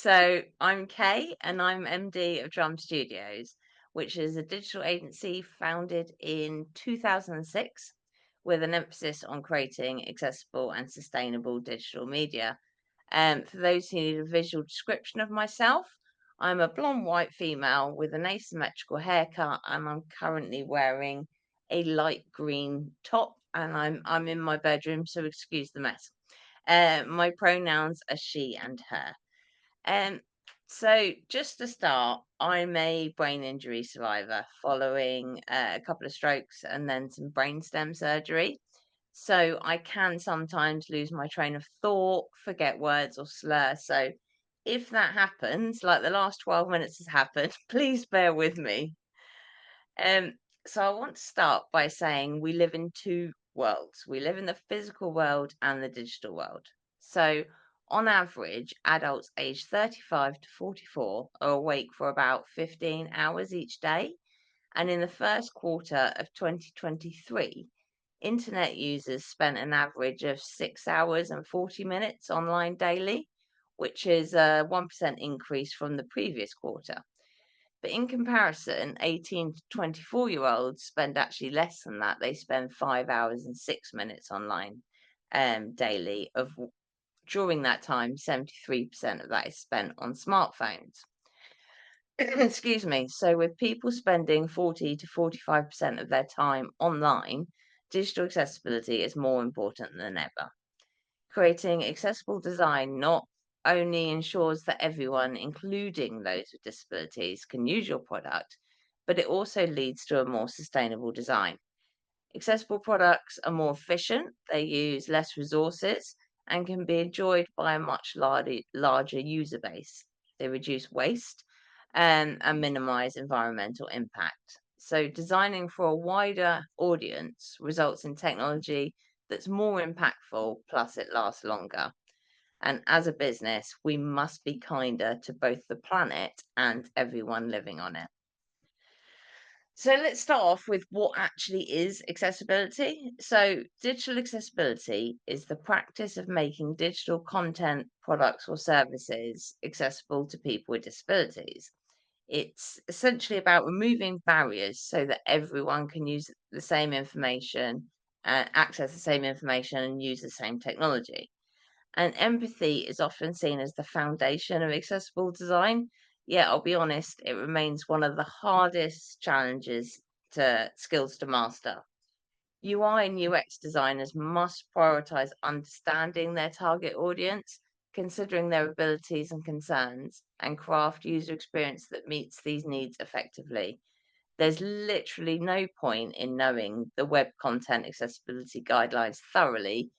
So I'm Kay and I'm MD of Drum Studios, which is a digital agency founded in 2006 with an emphasis on creating accessible and sustainable digital media. For those who need a visual description of myself, I'm a blonde white female with an asymmetrical haircut and I'm currently wearing a light green top and I'm in my bedroom, so excuse the mess. My pronouns are she and her. Um, so just to start, I'm a brain injury survivor following a couple of strokes and then some brainstem surgery. So I can sometimes lose my train of thought, forget words or slur. So if that happens, like the last 12 minutes has happened, please bear with me. Um, so I want to start by saying we live in two worlds. We live in the physical world and the digital world. So on average, adults aged 35 to 44 are awake for about 15 hours each day. And in the first quarter of 2023, internet users spent an average of 6 hours and 40 minutes online daily, which is a 1% increase from the previous quarter. But in comparison, 18 to 24-year-olds spend actually less than that. They spend 5 hours and 6 minutes online daily. During that time, 73% of that is spent on smartphones. Excuse me. So with people spending 40 to 45% of their time online, digital accessibility is more important than ever. Creating accessible design not only ensures that everyone, including those with disabilities, can use your product, but it also leads to a more sustainable design. Accessible products are more efficient, they use less resources, and can be enjoyed by a much larger user base. They reduce waste and minimize environmental impact. So, designing for a wider audience results in technology that's more impactful, plus it lasts longer. And as a business, we must be kinder to both the planet and everyone living on it. So let's start off with what actually is accessibility. So, digital accessibility is the practice of making digital content, products, or services accessible to people with disabilities. It's essentially about removing barriers so that everyone can use the same information, access the same information, and use the same technology. And empathy is often seen as the foundation of accessible design. Yet, I'll be honest, it remains one of the hardest challenges to skills to master. UI and UX designers must prioritize understanding their target audience, considering their abilities and concerns, and craft user experience that meets these needs effectively. There's literally no point in knowing the web content accessibility guidelines thoroughly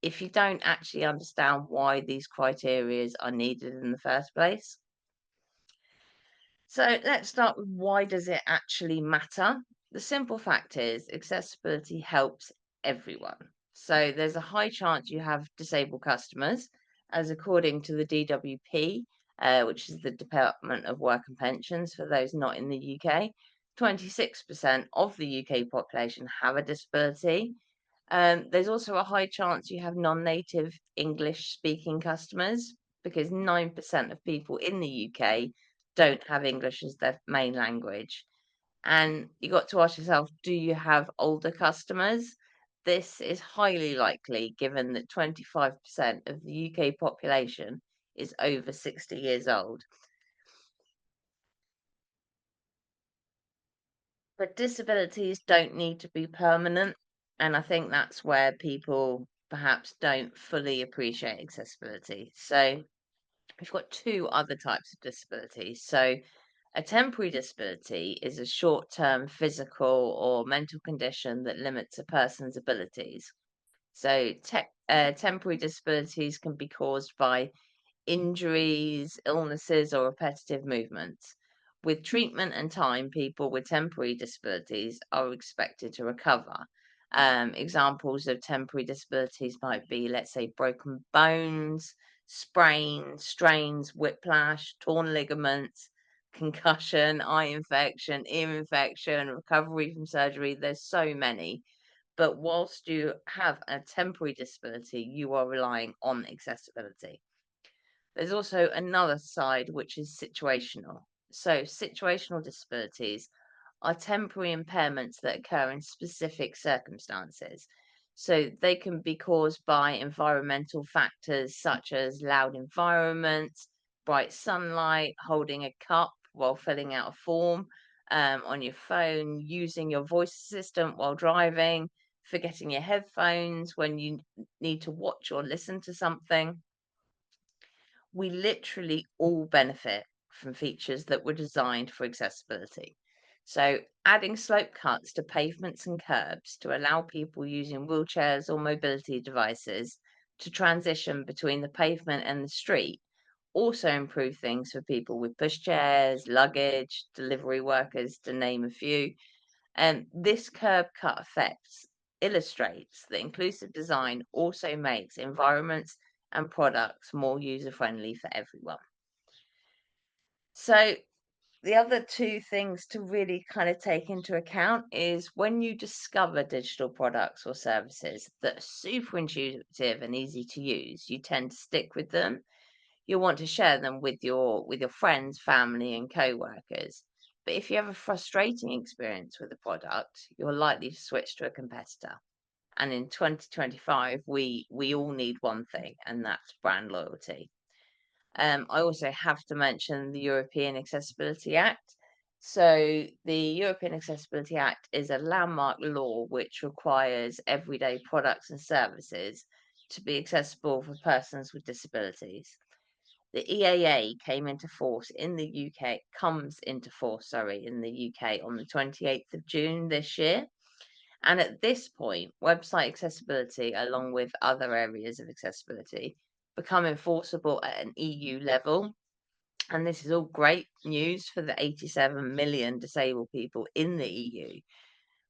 if you don't actually understand why these criteria are needed in the first place. So let's start with why does it actually matter? The simple fact is accessibility helps everyone. So there's a high chance you have disabled customers, as according to the DWP, which is the Department of Work and Pensions for those not in the UK, 26% of the UK population have a disability. There's also a high chance you have non-native English speaking customers because 9% of people in the UK don't have English as their main language. And you got to ask yourself, do you have older customers? This is highly likely given that 25% of the UK population is over 60 years old. But disabilities don't need to be permanent. And I think that's where people perhaps don't fully appreciate accessibility. So we've got two other types of disabilities. So a temporary disability is a short term physical or mental condition that limits a person's abilities. So, temporary disabilities can be caused by injuries, illnesses, or repetitive movements. With treatment and time, people with temporary disabilities are expected to recover. Examples of temporary disabilities might be, let's say, broken bones, sprains, strains, whiplash, torn ligaments, concussion, eye infection, ear infection, recovery from surgery. There's so many. But whilst you have a temporary disability, you are relying on accessibility. There's also another side, which is situational. So, situational disabilities are temporary impairments that occur in specific circumstances. So, they can be caused by environmental factors such as loud environments, bright sunlight, holding a cup while filling out a form on your phone, using your voice assistant while driving, forgetting your headphones when you need to watch or listen to something. We literally all benefit from features that were designed for accessibility. So, adding slope cuts to pavements and curbs to allow people using wheelchairs or mobility devices to transition between the pavement and the street also improve things for people with pushchairs, luggage, delivery workers, to name a few. And this curb cut effect illustrates that inclusive design also makes environments and products more user friendly for everyone. So, the other two things to really kind of take into account is when you discover digital products or services that are super intuitive and easy to use, you tend to stick with them. You'll want to share them with your friends, family, and co-workers. But if you have a frustrating experience with a product, you're likely to switch to a competitor. And in 2025, we all need one thing, and that's brand loyalty. I also have to mention the European Accessibility Act. So, the European Accessibility Act is a landmark law which requires everyday products and services to be accessible for persons with disabilities. The EAA comes into force, sorry, in the UK on the 28th of June this year. And at this point, website accessibility, along with other areas of accessibility, become enforceable at an EU level. And this is all great news for the 87 million disabled people in the EU.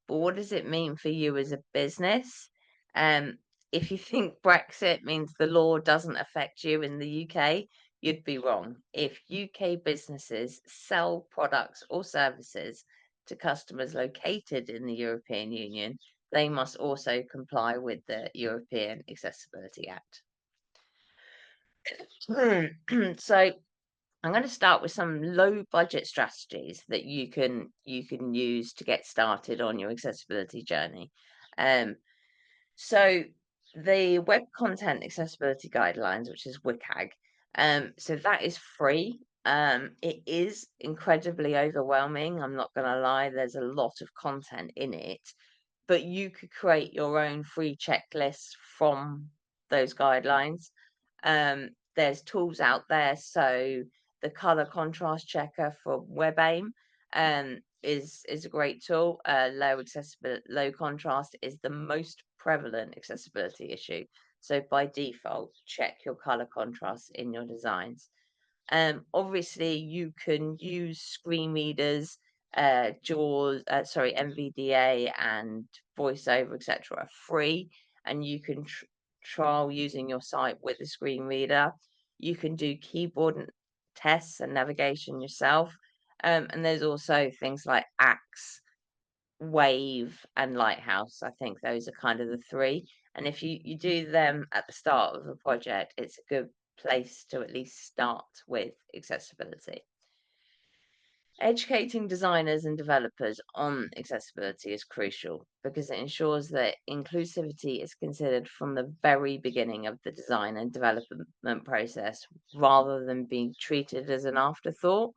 But what does it mean for you as a business? Um, if you think Brexit means the law doesn't affect you in the UK, you'd be wrong. If UK businesses sell products or services to customers located in the European Union, they must also comply with the European Accessibility Act. So I'm going to start with some low budget strategies that you can use to get started on your accessibility journey. Um, so the Web Content Accessibility Guidelines, which is WCAG, so that is free. It is incredibly overwhelming. I'm not going to lie. There's a lot of content in it, but you could create your own free checklists from those guidelines. There's tools out there. So the color contrast checker for WebAIM is a great tool. Low contrast is the most prevalent accessibility issue. So by default, check your color contrast in your designs. Obviously, you can use screen readers, NVDA and VoiceOver, etc. are free, and you can trial using your site with a screen reader. You can do keyboard tests and navigation yourself. And there's also things like Axe, Wave, and Lighthouse. I think those are kind of the three. And if you do them at the start of a project, it's a good place to at least start with accessibility. Educating designers and developers on accessibility is crucial because it ensures that inclusivity is considered from the very beginning of the design and development process rather than being treated as an afterthought.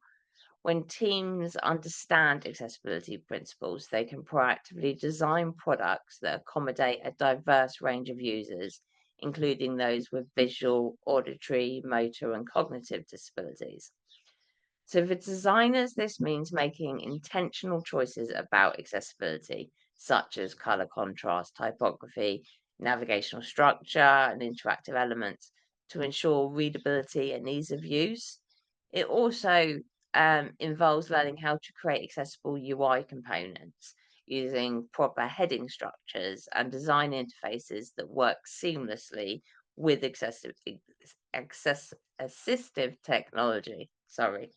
When teams understand accessibility principles, they can proactively design products that accommodate a diverse range of users, including those with visual, auditory, motor, and cognitive disabilities. So, for designers, this means making intentional choices about accessibility, such as color contrast, typography, navigational structure, and interactive elements to ensure readability and ease of use. It also involves learning how to create accessible UI components using proper heading structures and design interfaces that work seamlessly with assistive technology. Sorry.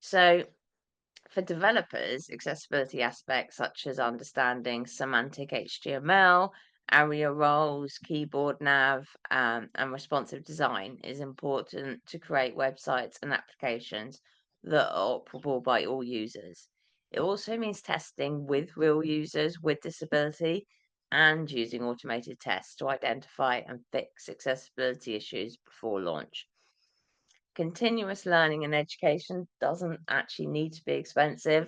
So, for developers, accessibility aspects such as understanding semantic HTML area roles, keyboard nav, and responsive design is important to create websites and applications that are operable by all users. It also means testing with real users with disability and using automated tests to identify and fix accessibility issues before launch. Continuous learning and education doesn't actually need to be expensive.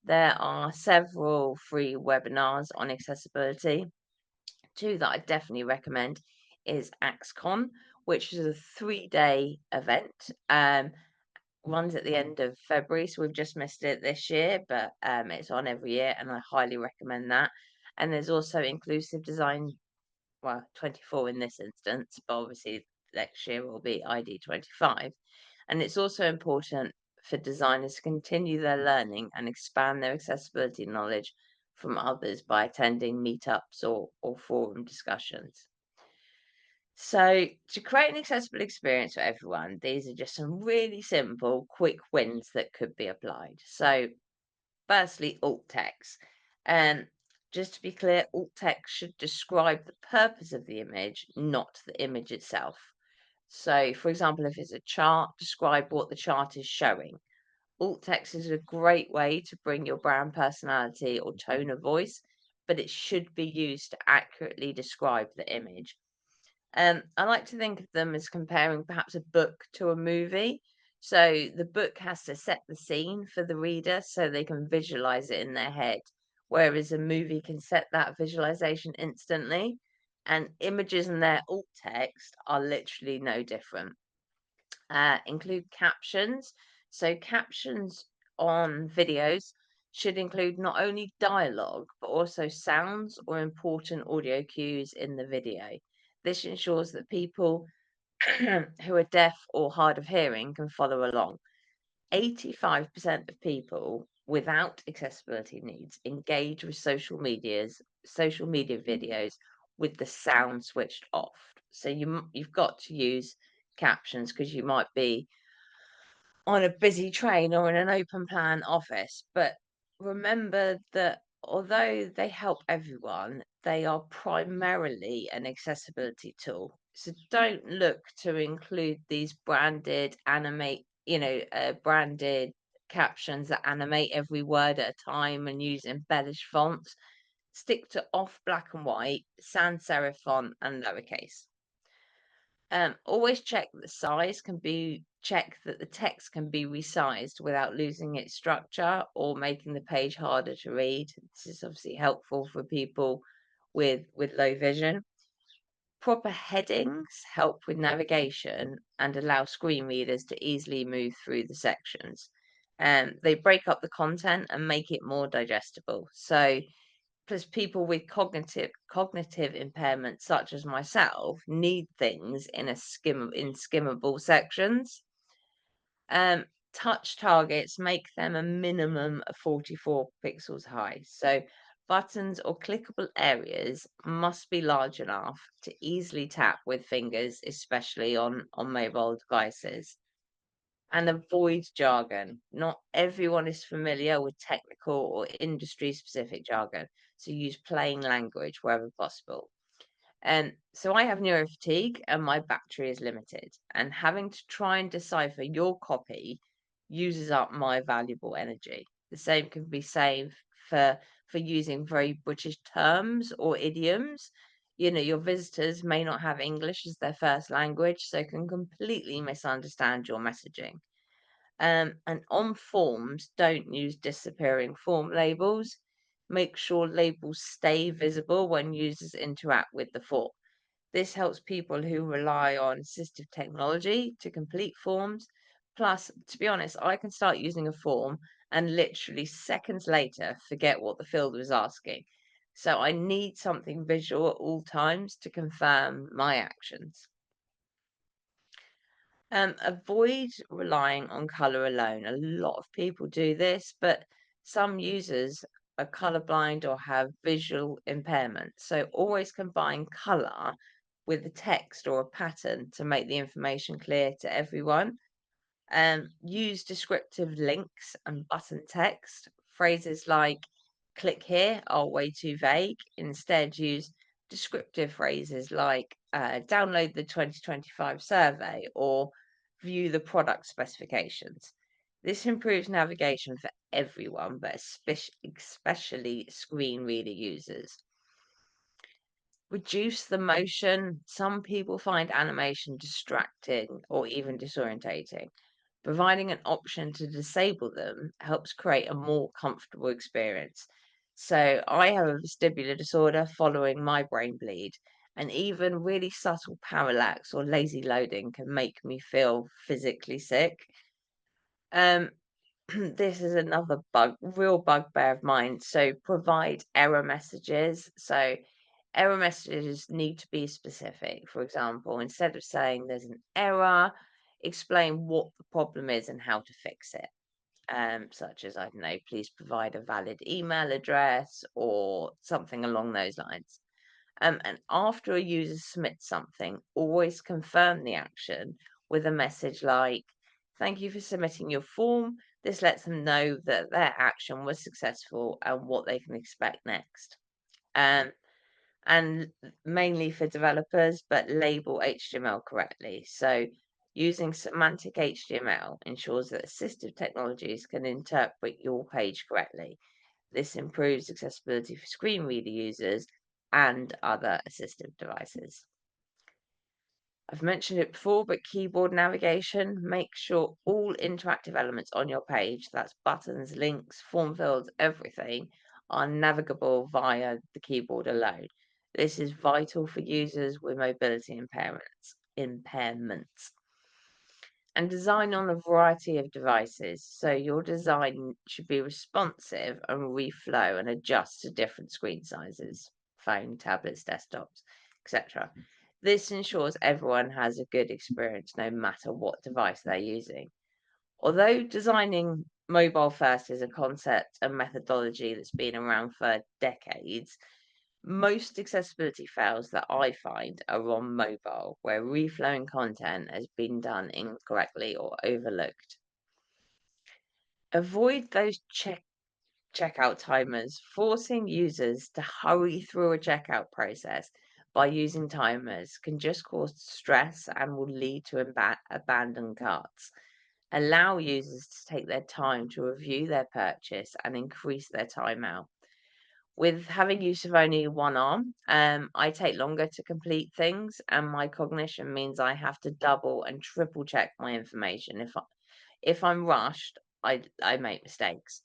There are several free webinars on accessibility. Two that I definitely recommend is AxCon, which is a 3-day event. Runs at the end of February, so we've just missed it this year, but it's on every year, and I highly recommend that. And there's also Inclusive Design, well, 24 in this instance, but obviously next year will be ID 25. And it's also important for designers to continue their learning and expand their accessibility knowledge from others by attending meetups or forum discussions. So, to create an accessible experience for everyone, these are just some really simple, quick wins that could be applied. So, firstly, alt text. Um, just to be clear, alt text should describe the purpose of the image, not the image itself. So, for example, if it's a chart, describe what the chart is showing. Alt text is a great way to bring your brand personality or tone of voice, but it should be used to accurately describe the image. I like to think of them as comparing perhaps a book to a movie. So the book has to set the scene for the reader so they can visualize it in their head, whereas a movie can set that visualization instantly. And images and their alt text are literally no different. Include captions. So captions on videos should include not only dialogue, but also sounds or important audio cues in the video. This ensures that people who are deaf or hard of hearing can follow along. 85% of people without accessibility needs engage with social media videos with the sound switched off. So you've got to use captions because you might be on a busy train or in an open plan office. But remember that although they help everyone, they are primarily an accessibility tool. So don't look to include these branded captions that animate every word at a time and use embellished fonts. Stick to off black and white, sans serif font, and lowercase. Always check that the text can be resized without losing its structure or making the page harder to read. This is obviously helpful for people with low vision. Proper headings help with navigation and allow screen readers to easily move through the sections. They break up the content and make it more digestible. So because people with cognitive impairment such as myself need things in skimmable sections. um Touch targets make them a minimum of 44 pixels high, so buttons or clickable areas must be large enough to easily tap with fingers, especially on mobile devices. And avoid jargon. Not everyone is familiar with technical or industry specific jargon, so use plain language wherever possible. And so I have neurofatigue and my battery is limited, and having to try and decipher your copy uses up my valuable energy. The same can be said for using very British terms or idioms. Your visitors may not have English as their first language, so can completely misunderstand your messaging. And on forms, don't use disappearing form labels. Make sure labels stay visible when users interact with the form. This helps people who rely on assistive technology to complete forms. Plus, to be honest, I can start using a form and literally seconds later forget what the field was asking. So I need something visual at all times to confirm my actions. Avoid relying on color alone. A lot of people do this, but some users are colorblind or have visual impairment. So always combine color with the text or a pattern to make the information clear to everyone. Use descriptive links and button text. Phrases like click here are way too vague. Instead, use Descriptive phrases like download the 2025 survey or view the product specifications. This improves navigation for everyone, but especially screen reader users. Reduce the motion. Some people find animation distracting or even disorientating. Providing an option to disable them helps create a more comfortable experience. So, I have a vestibular disorder following my brain bleed, and even really subtle parallax or lazy loading can make me feel physically sick. Um, this is another real bugbear of mine. So, provide error messages. So, error messages need to be specific. For example, instead of saying there's an error, explain what the problem is and how to fix it. Such as, I don't know, please provide a valid email address or something along those lines. And after a user submits something, always confirm the action with a message like, thank you for submitting your form. This lets them know that their action was successful and what they can expect next. Um, and mainly for developers, but label HTML correctly. So using semantic HTML ensures that assistive technologies can interpret your page correctly. This improves accessibility for screen reader users and other assistive devices. I've mentioned it before, but keyboard navigation, make sure all interactive elements on your page, that's buttons, links, form fields, everything, are navigable via the keyboard alone. This is vital for users with mobility impairments. And design on a variety of devices. So your design should be responsive and reflow and adjust to different screen sizes, phone, tablets, desktops, etc. This ensures everyone has a good experience no matter what device they're using. Although designing mobile first is a concept and methodology that's been around for decades, most accessibility fails that I find are on mobile, where reflowing content has been done incorrectly or overlooked. Avoid those checkout timers, forcing users to hurry through a checkout process by using timers can just cause stress and will lead to abandoned carts. Allow users to take their time to review their purchase and increase their timeout. With having use of only one arm, I take longer to complete things, and my cognition means I have to double and triple check my information. If I'm rushed, I make mistakes.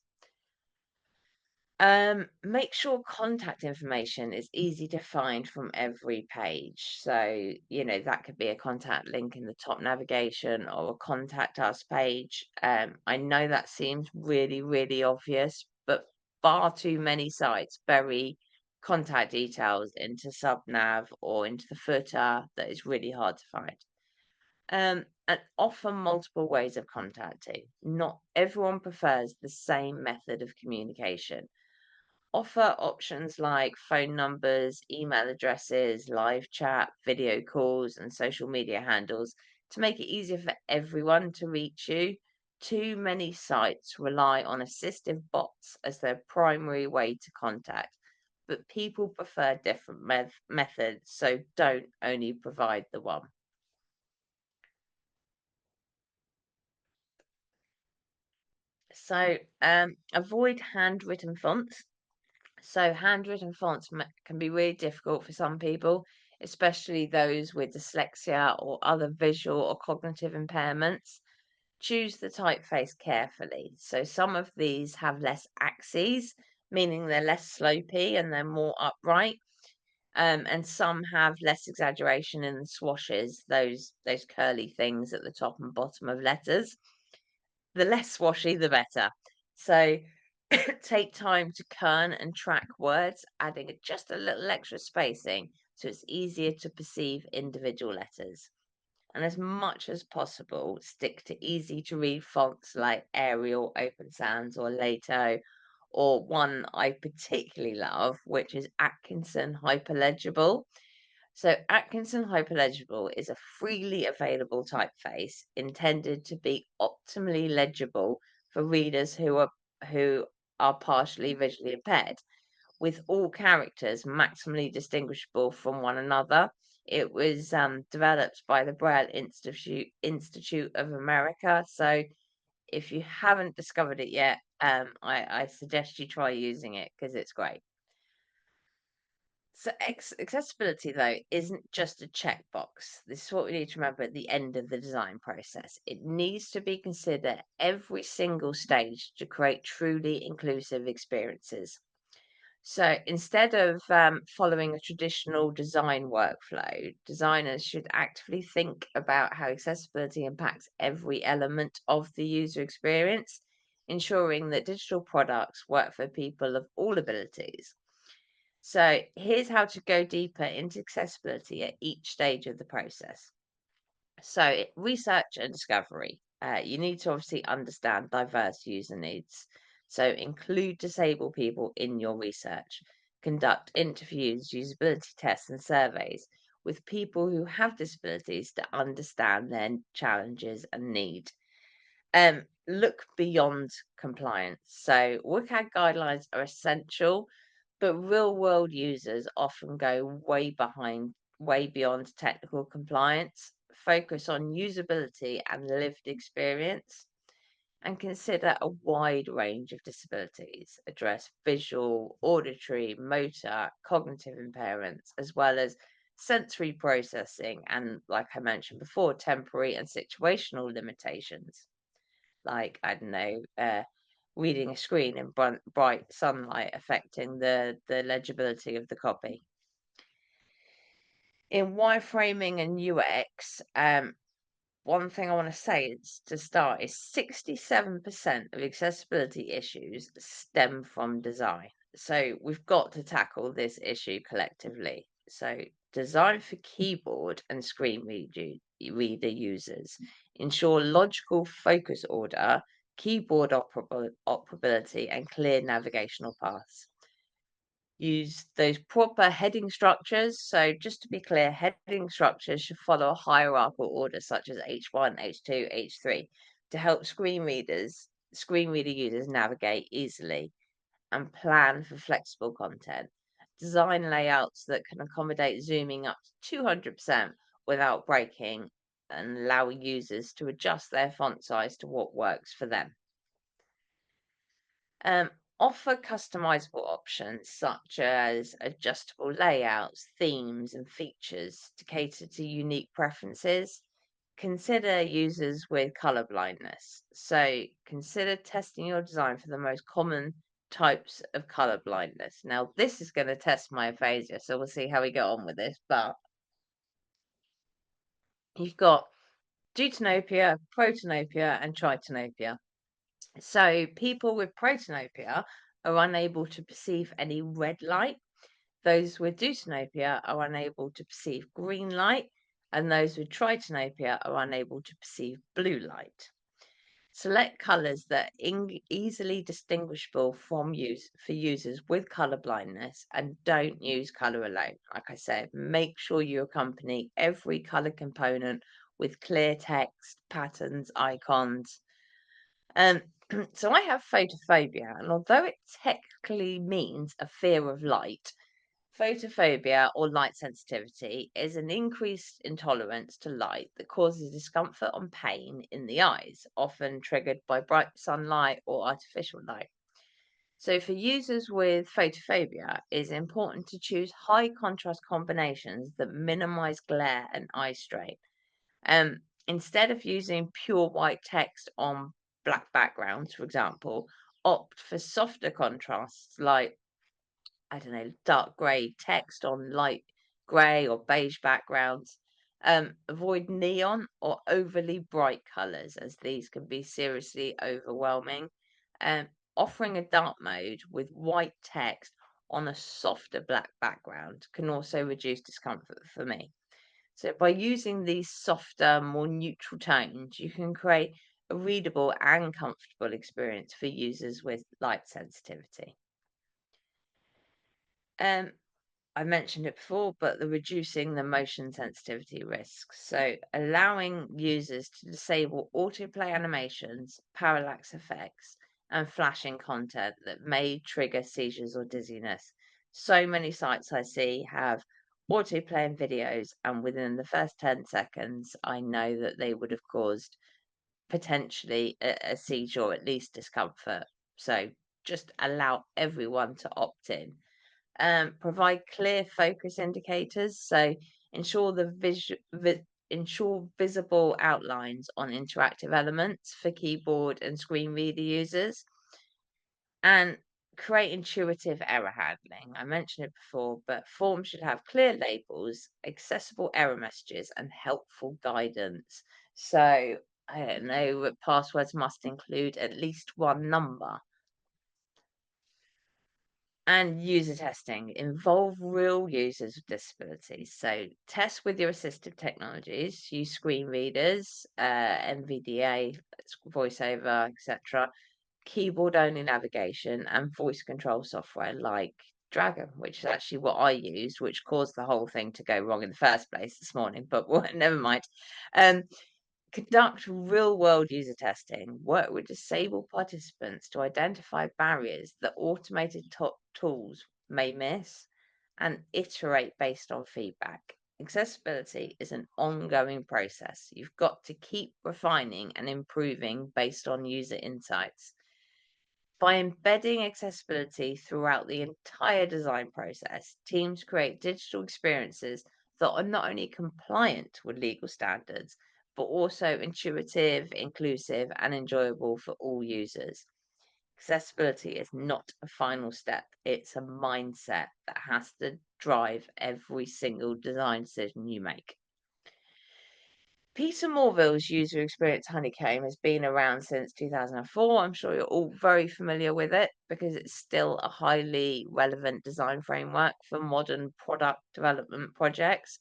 Make sure contact information is easy to find from every page. So, that could be a contact link in the top navigation or a contact us page. I know that seems really, really obvious, but far too many sites bury contact details into subnav or into the footer that is really hard to find. And offer multiple ways of contacting. Not everyone prefers the same method of communication. Offer options like phone numbers, email addresses, live chat, video calls, and social media handles to make it easier for everyone to reach you. Too many sites rely on assistive bots as their primary way to contact, but people prefer different methods, so don't only provide the one. So, avoid handwritten fonts. So handwritten fonts can be really difficult for some people, especially those with dyslexia or other visual or cognitive impairments. Choose the typeface carefully. So some of these have less axes, meaning they're less slopy and they're more upright. And some have less exaggeration in the swashes, those curly things at the top and bottom of letters. The less swashy, the better. So take time to kern and track words, adding just a little extra spacing so it's easier to perceive individual letters. And as much as possible, stick to easy to read fonts like Arial, Open Sans, or Lato, or one I particularly love, which is Atkinson Hyperlegible. So Atkinson Hyperlegible is a freely available typeface intended to be optimally legible for readers who are partially visually impaired. with all characters maximally distinguishable from one another. It was developed by the Braille Institute of America. So if you haven't discovered it yet, I suggest you try using it because it's great. So accessibility, though, isn't just a checkbox. This is what we need to remember at the end of the design process. It needs to be considered every single stage to create truly inclusive experiences. So instead of following a traditional design workflow, designers should actively think about how accessibility impacts every element of the user experience, ensuring that digital products work for people of all abilities. So here's how to go deeper into accessibility at each stage of the process. So research and discovery. You need to obviously understand diverse user needs. So include disabled people in your research. Conduct interviews, usability tests, and surveys with people who have disabilities to understand their challenges and need. Look beyond compliance. So WCAG guidelines are essential, but real world users often go way beyond technical compliance. Focus on usability and lived experience, and consider a wide range of disabilities. Address visual, auditory, motor, cognitive impairments, as well as sensory processing and, like I mentioned before, temporary and situational limitations, like, I don't know, reading a screen in bright sunlight affecting the legibility of the copy. In wireframing and UX, one thing I want to say is to start is 67% of accessibility issues stem from design. So we've got to tackle this issue collectively. So design for keyboard and screen reader users. Ensure logical focus order, keyboard operability, and clear navigational paths. Use those proper heading structures. So just to be clear, heading structures should follow a hierarchical order such as H1, H2, H3 to help screen reader users navigate easily, and plan for flexible content. Design layouts that can accommodate zooming up to 200% without breaking, and allow users to adjust their font size to what works for them. Um, Offer customizable options such as adjustable layouts, themes, and features to cater to unique preferences. Consider users with color blindness. So, consider testing your design for the most common types of color blindness. Now, this is going to test my aphasia, so we'll see how we get on with this. But you've got deutonopia, protanopia, and tritanopia. So people with protanopia are unable to perceive any red light. Those with deutonopia are unable to perceive green light, and those with tritanopia are unable to perceive blue light. Select colors that are easily distinguishable from for users with color blindness, and don't use color alone. Like I said, make sure you accompany every color component with clear text, patterns, icons. Um, so I have photophobia, and although it technically means a fear of light, photophobia or light sensitivity is an increased intolerance to light that causes discomfort and pain in the eyes, often triggered by bright sunlight or artificial light. So for users with photophobia, it is important to choose high contrast combinations that minimize glare and eye strain. Instead of using pure white text on black backgrounds, for example, opt for softer contrasts like, I don't know, dark grey text on light grey or beige backgrounds. Avoid neon or overly bright colours, as these can be seriously overwhelming. Offering a dark mode with white text on a softer black background can also reduce discomfort for me. So by using these softer, more neutral tones, you can create a readable and comfortable experience for users with light sensitivity. Um, I mentioned it before, but the reducing the motion sensitivity risks. So allowing users to disable autoplay animations, parallax effects, and flashing content that may trigger seizures or dizziness. So many sites I see have auto-playing videos, and within the first 10 seconds, I know that they would have caused potentially a seizure or at least discomfort. So just allow everyone to opt in. Provide clear focus indicators. So ensure ensure visible outlines on interactive elements for keyboard and screen reader users, and create intuitive error handling. I mentioned it before, but forms should have clear labels, accessible error messages, and helpful guidance. So I don't know, passwords must include at least one number. And user testing involve real users with disabilities. So test with your assistive technologies, use screen readers, NVDA, voiceover, etc., keyboard only navigation, and voice control software like Dragon, which is actually what I used, which caused the whole thing to go wrong in the first place this morning. But never mind. Um, Conduct real-world user testing. Work with disabled participants to identify barriers that automated tools may miss, and iterate based on feedback. Accessibility is an ongoing process. You've got to keep refining and improving based on user insights. By embedding accessibility throughout the entire design process, teams create digital experiences that are not only compliant with legal standards, but also intuitive, inclusive, and enjoyable for all users. Accessibility is not a final step, it's a mindset that has to drive every single design decision you make. Peter Morville's user experience honeycomb has been around since 2004. I'm sure you're all very familiar with it because it's still a highly relevant design framework for modern product development projects.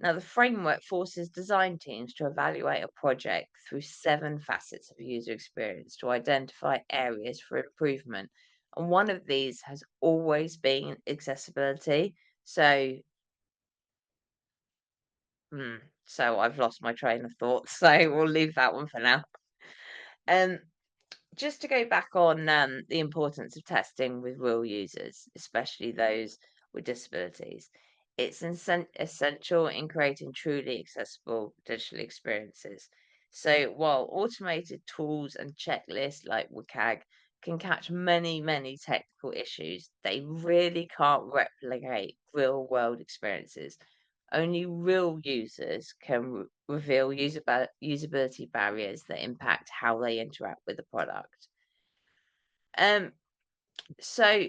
Now, the framework forces design teams to evaluate a project through 7 facets of user experience to identify areas for improvement. And one of these has always been accessibility. So, hmm, so I've lost my train of thought. So we'll leave that one for now. Um, just to go back on the importance of testing with real users, especially those with disabilities, it's essential in creating truly accessible digital experiences. So while automated tools and checklists like WCAG can catch many technical issues, they really can't replicate real world experiences. Only real users can reveal usability barriers that impact how they interact with the product. Um, so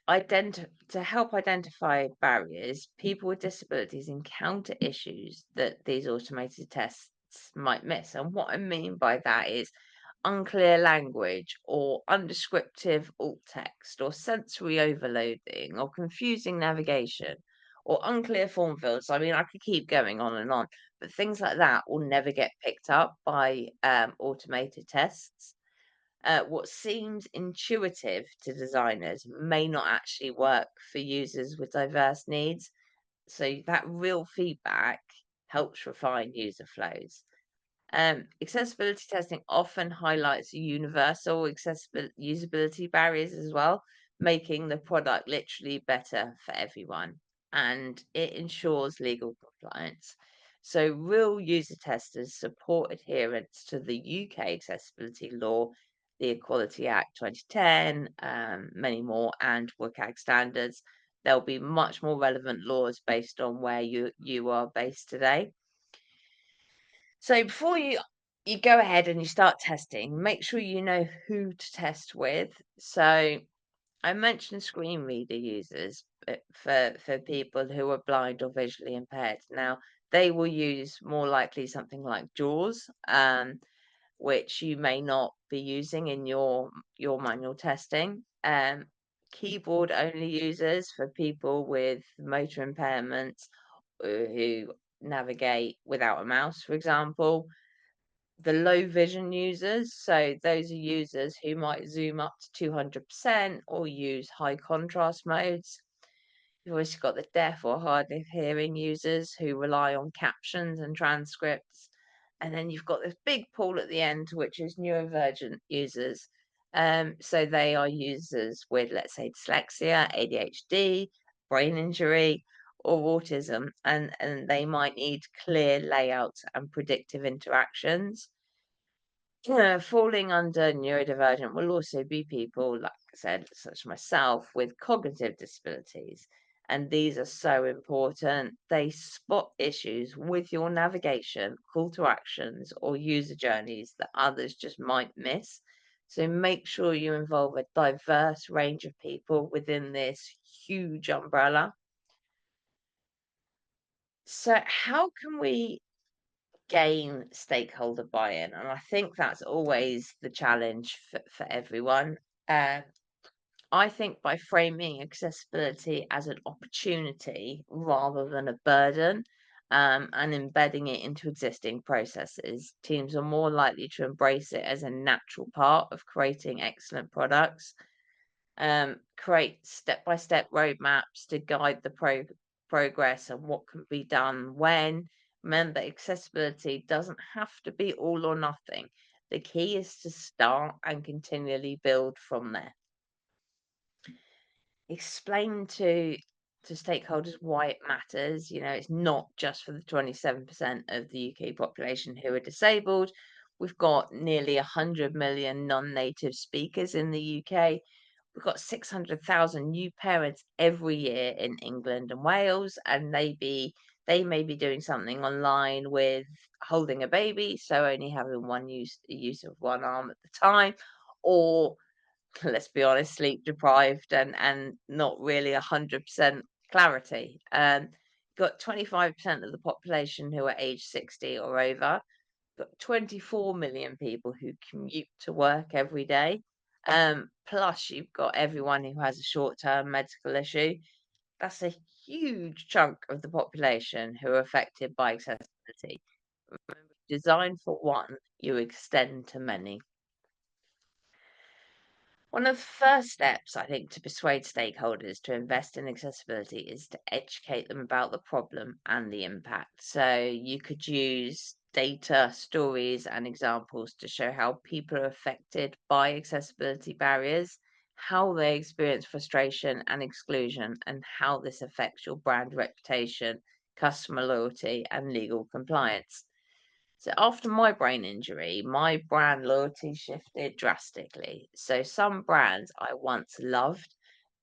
to help identify barriers, people with disabilities encounter issues that these automated tests might miss. And what I mean by that is unclear language or undescriptive alt text or sensory overloading or confusing navigation or unclear form fields. I mean, I could keep going on and on, but things like that will never get picked up by automated tests. What seems intuitive to designers may not actually work for users with diverse needs. So that real feedback helps refine user flows. Accessibility testing often highlights universal accessible usability barriers as well, making the product literally better for everyone. And it ensures legal compliance. So, real user testers support adherence to the UK accessibility law, the Equality Act 2010, many more, and WCAG standards. There'll be much more relevant laws based on where you are based today. So before you go ahead and you start testing, make sure you know who to test with. So I mentioned screen reader users for people who are blind or visually impaired. Now they will use more likely something like JAWS, which you may not be using in your manual testing. Keyboard only users for people with motor impairments who navigate without a mouse, for example. The low vision users, so those are users who might zoom up to 200% or use high contrast modes. You've also got the deaf or hard of hearing users who rely on captions and transcripts. And then you've got this big pool at the end, which is neurodivergent users, So they are users with, let's say, dyslexia, ADHD, brain injury, or autism, and they might need clear layouts and predictive interactions. Falling under neurodivergent will also be people, like I said, such as myself, with cognitive disabilities. And these are so important. They spot issues with your navigation, call to actions, or user journeys that others just might miss. So make sure you involve a diverse range of people within this huge umbrella. So, how can we gain stakeholder buy-in? And I think that's always the challenge for everyone. Uh, I think by framing accessibility as an opportunity rather than a burden, and embedding it into existing processes, teams are more likely to embrace it as a natural part of creating excellent products. Create step-by-step roadmaps to guide the progress and what can be done when. Remember, accessibility doesn't have to be all or nothing. The key is to start and continually build from there. Explain to stakeholders why it matters. It's not just for the 27% of the UK population who are disabled. We've got nearly 100 million non-native speakers in the UK. We've got 600,000 new parents every year in England and Wales, and they may be doing something online with holding a baby, so only having one use of one arm at the time, or let's be honest, sleep deprived and not really 100% clarity. Got 25% of the population who are age 60 or over, got 24 million people who commute to work every day. Plus, you've got everyone who has a short-term medical issue. That's a huge chunk of the population who are affected by accessibility. Remember, design for one, you extend to many. One of the first steps, I think, to persuade stakeholders to invest in accessibility is to educate them about the problem and the impact. So you could use data, stories, and examples to show how people are affected by accessibility barriers, how they experience frustration and exclusion, and how this affects your brand reputation, customer loyalty, and legal compliance. So after my brain injury, my brand loyalty shifted drastically. So some brands I once loved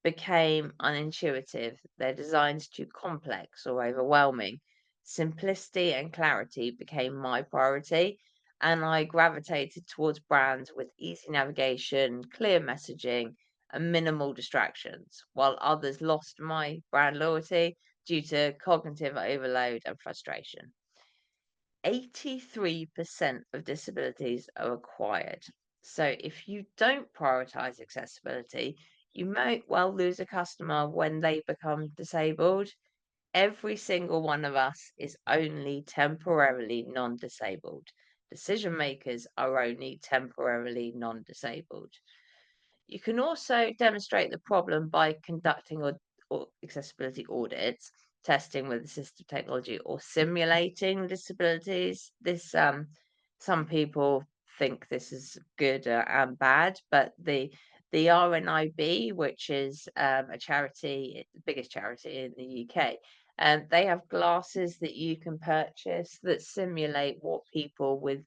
became unintuitive. Their designs too complex or overwhelming. Simplicity and clarity became my priority, and I gravitated towards brands with easy navigation, clear messaging, and minimal distractions, while others lost my brand loyalty due to cognitive overload and frustration. 83% of disabilities are acquired. So if you don't prioritize accessibility, you might well lose a customer when they become disabled. Every single one of us is only temporarily non disabled. Decision makers are only temporarily non disabled. You can also demonstrate the problem by conducting or accessibility audits, testing with assistive technology, or simulating disabilities. Some people think this is good and bad, but the RNIB, which is a charity, the biggest charity in the UK, they have glasses that you can purchase that simulate what people with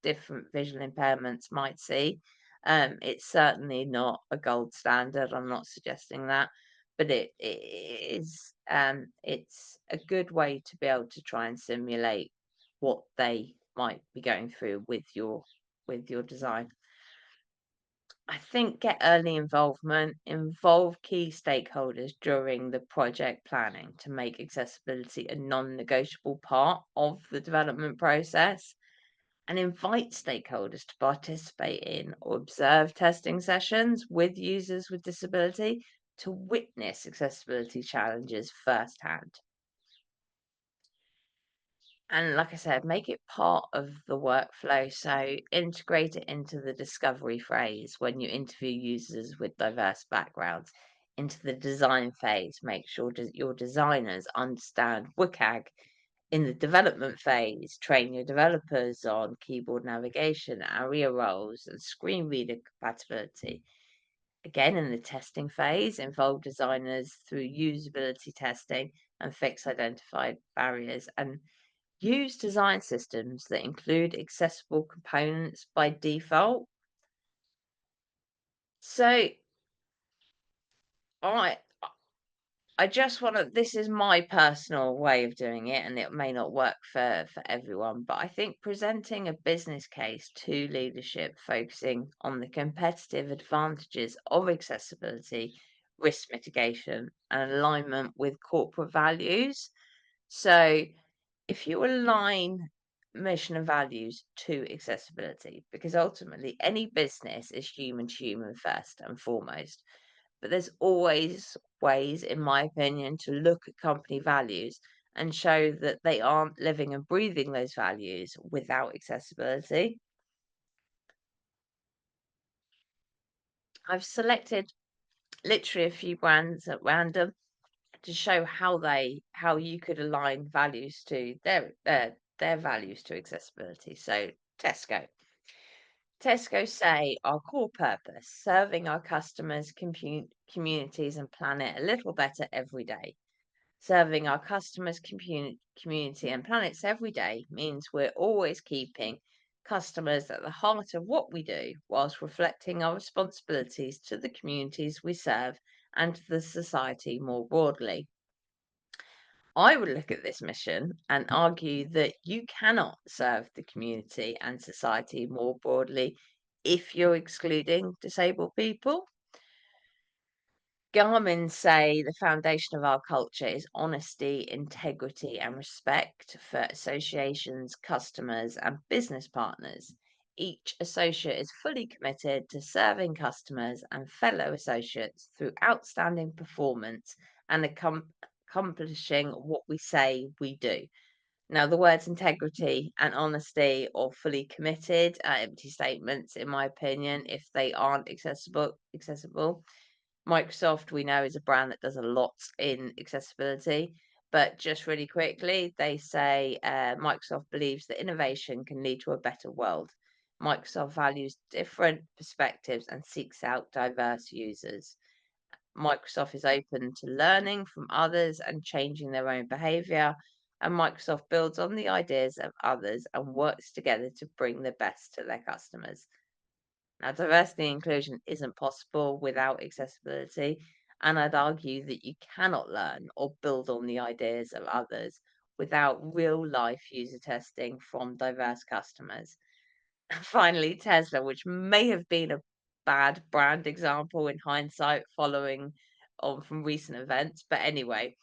different visual impairments might see. It's certainly not a gold standard. I'm not suggesting that, but it is. It's a good way to be able to try and simulate what they might be going through with your design. I think get early involvement, involve key stakeholders during the project planning to make accessibility a non-negotiable part of the development process, and invite stakeholders to participate in or observe testing sessions with users with disability to witness accessibility challenges firsthand. And like I said, make it part of the workflow. So integrate it into the discovery phase when you interview users with diverse backgrounds. Into the design phase, make sure that your designers understand WCAG In the development phase, train your developers on keyboard navigation, ARIA roles, and screen reader compatibility. Again, in the testing phase, involve designers through usability testing and fix identified barriers, and use design systems that include accessible components by default. So I I just want to, this is my personal way of doing it, and it may not work for everyone, but I think presenting a business case to leadership focusing on the competitive advantages of accessibility, risk mitigation, and alignment with corporate values. So if you align mission and values to accessibility, because ultimately any business is human to human first and foremost, but there's always ways, in my opinion, to look at company values and show that they aren't living and breathing those values without accessibility. I've selected literally a few brands at random to show how you could align values to their values to accessibility. So Tesco. Tesco say our core purpose, serving our customers, communities and planet a little better every day. Serving our customers, community and planets every day means we're always keeping customers at the heart of what we do, whilst reflecting our responsibilities to the communities we serve and to the society more broadly. I would look at this mission and argue that you cannot serve the community and society more broadly if you're excluding disabled people. Garmin say the foundation of our culture is honesty, integrity, and respect for associations, customers, and business partners. Each associate is fully committed to serving customers and fellow associates through outstanding performance and accomplishing what we say we do. Now, the words integrity and honesty or fully committed are empty statements, in my opinion, if they aren't accessible. Microsoft, we know, is a brand that does a lot in accessibility. But just really quickly, they say Microsoft believes that innovation can lead to a better world. Microsoft values different perspectives and seeks out diverse users. Microsoft is open to learning from others and changing their own behavior. And Microsoft builds on the ideas of others and works together to bring the best to their customers. Now, diversity and inclusion isn't possible without accessibility, and I'd argue that you cannot learn or build on the ideas of others without real life user testing from diverse customers. And finally, Tesla, which may have been a bad brand example in hindsight following on from recent events, but anyway,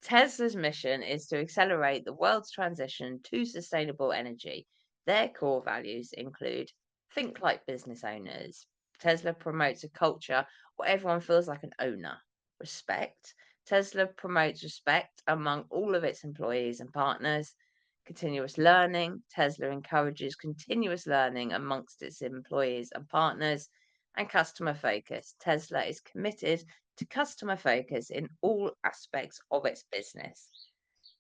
Tesla's mission is to accelerate the world's transition to sustainable energy. Their core values include think like business owners. Tesla promotes a culture where everyone feels like an owner. Respect. Tesla promotes respect among all of its employees and partners. Continuous learning. Tesla encourages continuous learning amongst its employees and partners. And customer focus. Tesla is committed to customer focus in all aspects of its business.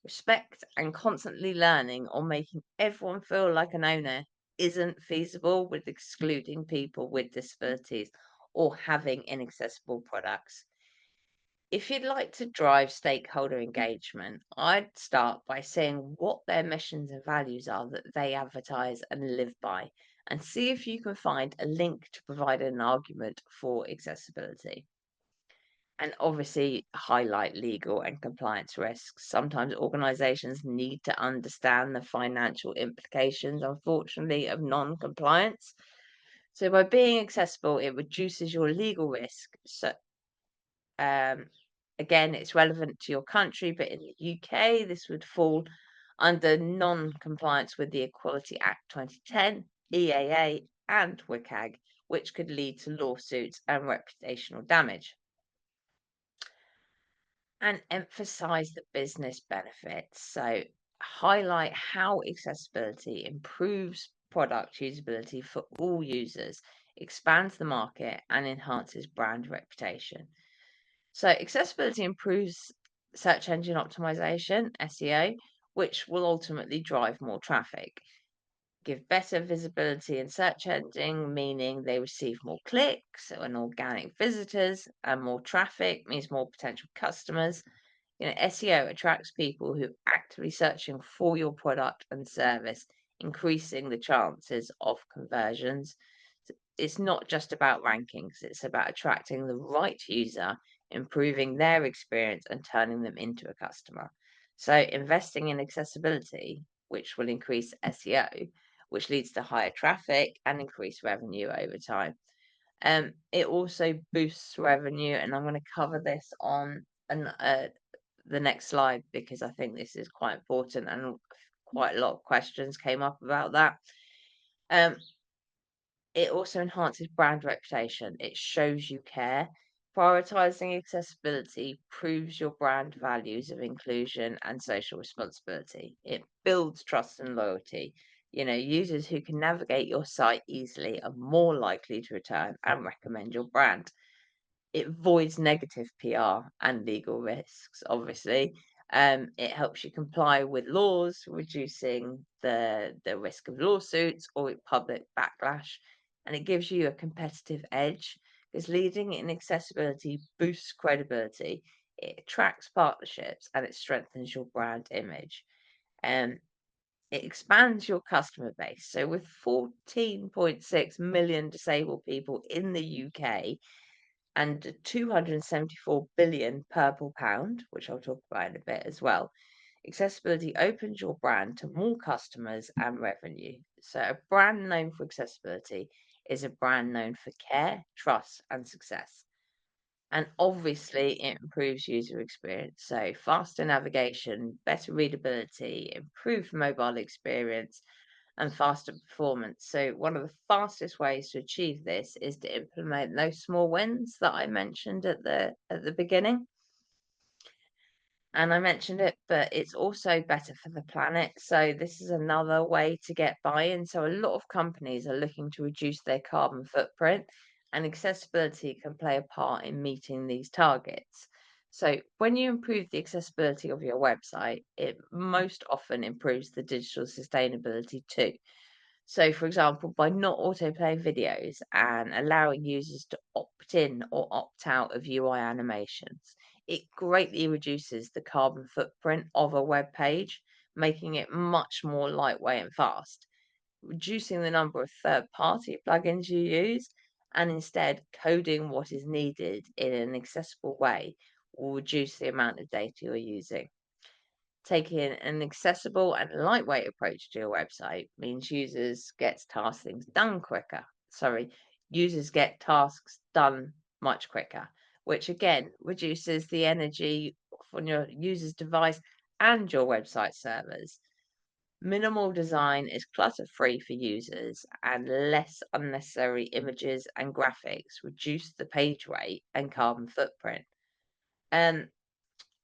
Respect and constantly learning or making everyone feel like an owner isn't feasible with excluding people with disabilities or having inaccessible products. If you'd like to drive stakeholder engagement, I'd start by seeing what their missions and values are that they advertise and live by, and see if you can find a link to provide an argument for accessibility. And obviously, highlight legal and compliance risks. Sometimes organizations need to understand the financial implications, unfortunately, of non compliance. So, by being accessible, it reduces your legal risk. So, um, again, it's relevant to your country, but in the UK, this would fall under non compliance with the Equality Act 2010, EAA, and WCAG, which could lead to lawsuits and reputational damage. And emphasize the business benefits. So, highlight how accessibility improves product usability for all users, expands the market, and enhances brand reputation. So, accessibility improves search engine optimization, SEO, which will ultimately drive more traffic. Give better visibility in search engine, meaning they receive more clicks and organic visitors, and more traffic means more potential customers. SEO attracts people who are actively searching for your product and service, increasing the chances of conversions. It's not just about rankings, it's about attracting the right user, improving their experience, and turning them into a customer. So, investing in accessibility, which will increase SEO, which leads to higher traffic and increased revenue over time. It also boosts revenue, and I'm going to cover this on the next slide because I think this is quite important and quite a lot of questions came up about that. Um, it also enhances brand reputation. It shows you care. Prioritizing accessibility proves your brand values of inclusion and social responsibility. It builds trust and loyalty. Users who can navigate your site easily are more likely to return and recommend your brand. It avoids negative PR and legal risks, obviously. It helps you comply with laws, reducing the risk of lawsuits or public backlash. And it gives you a competitive edge because leading in accessibility boosts credibility, it attracts partnerships, and it strengthens your brand image. Um, it expands your customer base. So, with 14.6 million disabled people in the UK, and 274 billion purple pound, which I'll talk about in a bit as well. Accessibility opens your brand to more customers and revenue. So, a brand known for accessibility is a brand known for care, trust, and success. And obviously, it improves user experience. So, faster navigation, better readability, improved mobile experience, and faster performance. So one of the fastest ways to achieve this is to implement those small wins that I mentioned at the beginning. And I mentioned it, but it's also better for the planet. So this is another way to get buy-in. So a lot of companies are looking to reduce their carbon footprint, and accessibility can play a part in meeting these targets. So when you improve the accessibility of your website, it most often improves the digital sustainability too. So, for example, by not autoplay videos and allowing users to opt in or opt out of UI animations, it greatly reduces the carbon footprint of a web page, making it much more lightweight and fast, reducing the number of third-party plugins you use, and instead coding what is needed in an accessible way will reduce the amount of data you're using. Taking an accessible and lightweight approach to your website means users get tasks done much quicker, which again reduces the energy on your user's device and your website servers. Minimal design is clutter-free for users, and less unnecessary images and graphics reduce the page rate and carbon footprint. Um,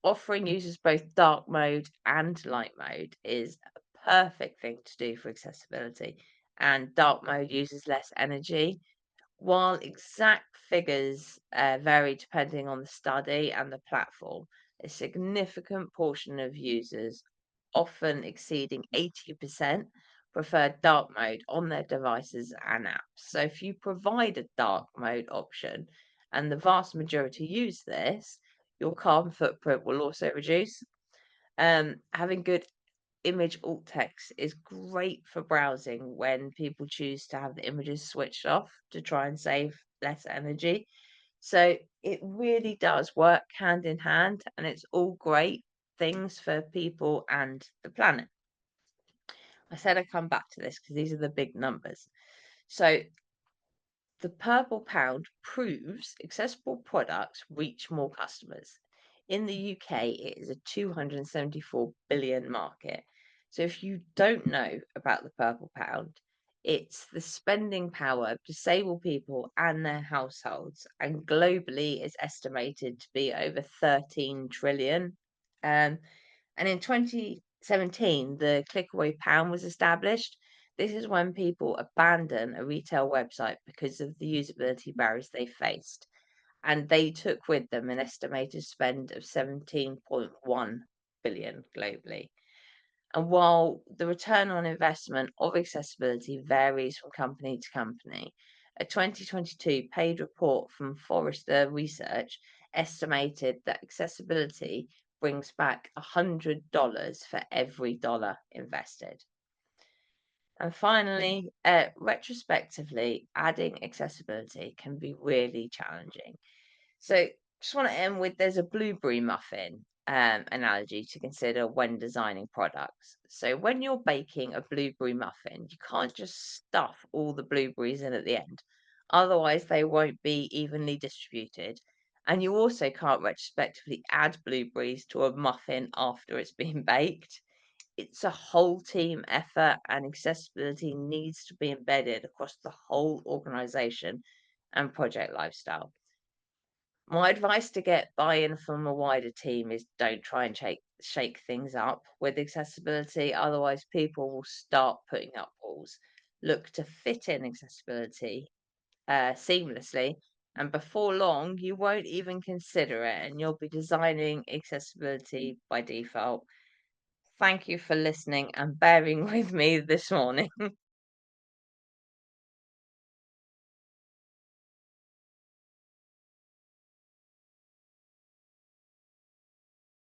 Offering users both dark mode and light mode is a perfect thing to do for accessibility, and dark mode uses less energy. While exact figures vary depending on the study and the platform, a significant portion of users, often exceeding 80%, prefer dark mode on their devices and apps. So if you provide a dark mode option and the vast majority use this, your carbon footprint will also reduce. Having good image alt text is great for browsing when people choose to have the images switched off to try and save less energy. So it really does work hand in hand, and it's all great things for people and the planet. I said I'd come back to this because these are the big numbers. So the purple pound proves accessible products reach more customers. In the UK, it is a 274 billion market. So if you don't know about the purple pound, it's the spending power of disabled people and their households, and globally is estimated to be over 13 trillion. Um, and in 2017, the clickaway pound was established. This is when people abandon a retail website because of the usability barriers they faced. And they took with them an estimated spend of 17.1 billion globally. And while the return on investment of accessibility varies from company to company, a 2022 paid report from Forrester Research estimated that accessibility brings back $100 for every dollar invested. And finally, retrospectively, adding accessibility can be really challenging. So, just want to end with there's a blueberry muffin analogy to consider when designing products. So, when you're baking a blueberry muffin, you can't just stuff all the blueberries in at the end, otherwise, they won't be evenly distributed. And you also can't retrospectively add blueberries to a muffin after it's been baked. It's a whole team effort, and accessibility needs to be embedded across the whole organization and project lifestyle. My advice to get buy-in from a wider team is don't try and shake things up with accessibility, otherwise people will start putting up walls. Look to fit in accessibility seamlessly, and before long you won't even consider it and you'll be designing accessibility by default. Thank you for listening and bearing with me this morning.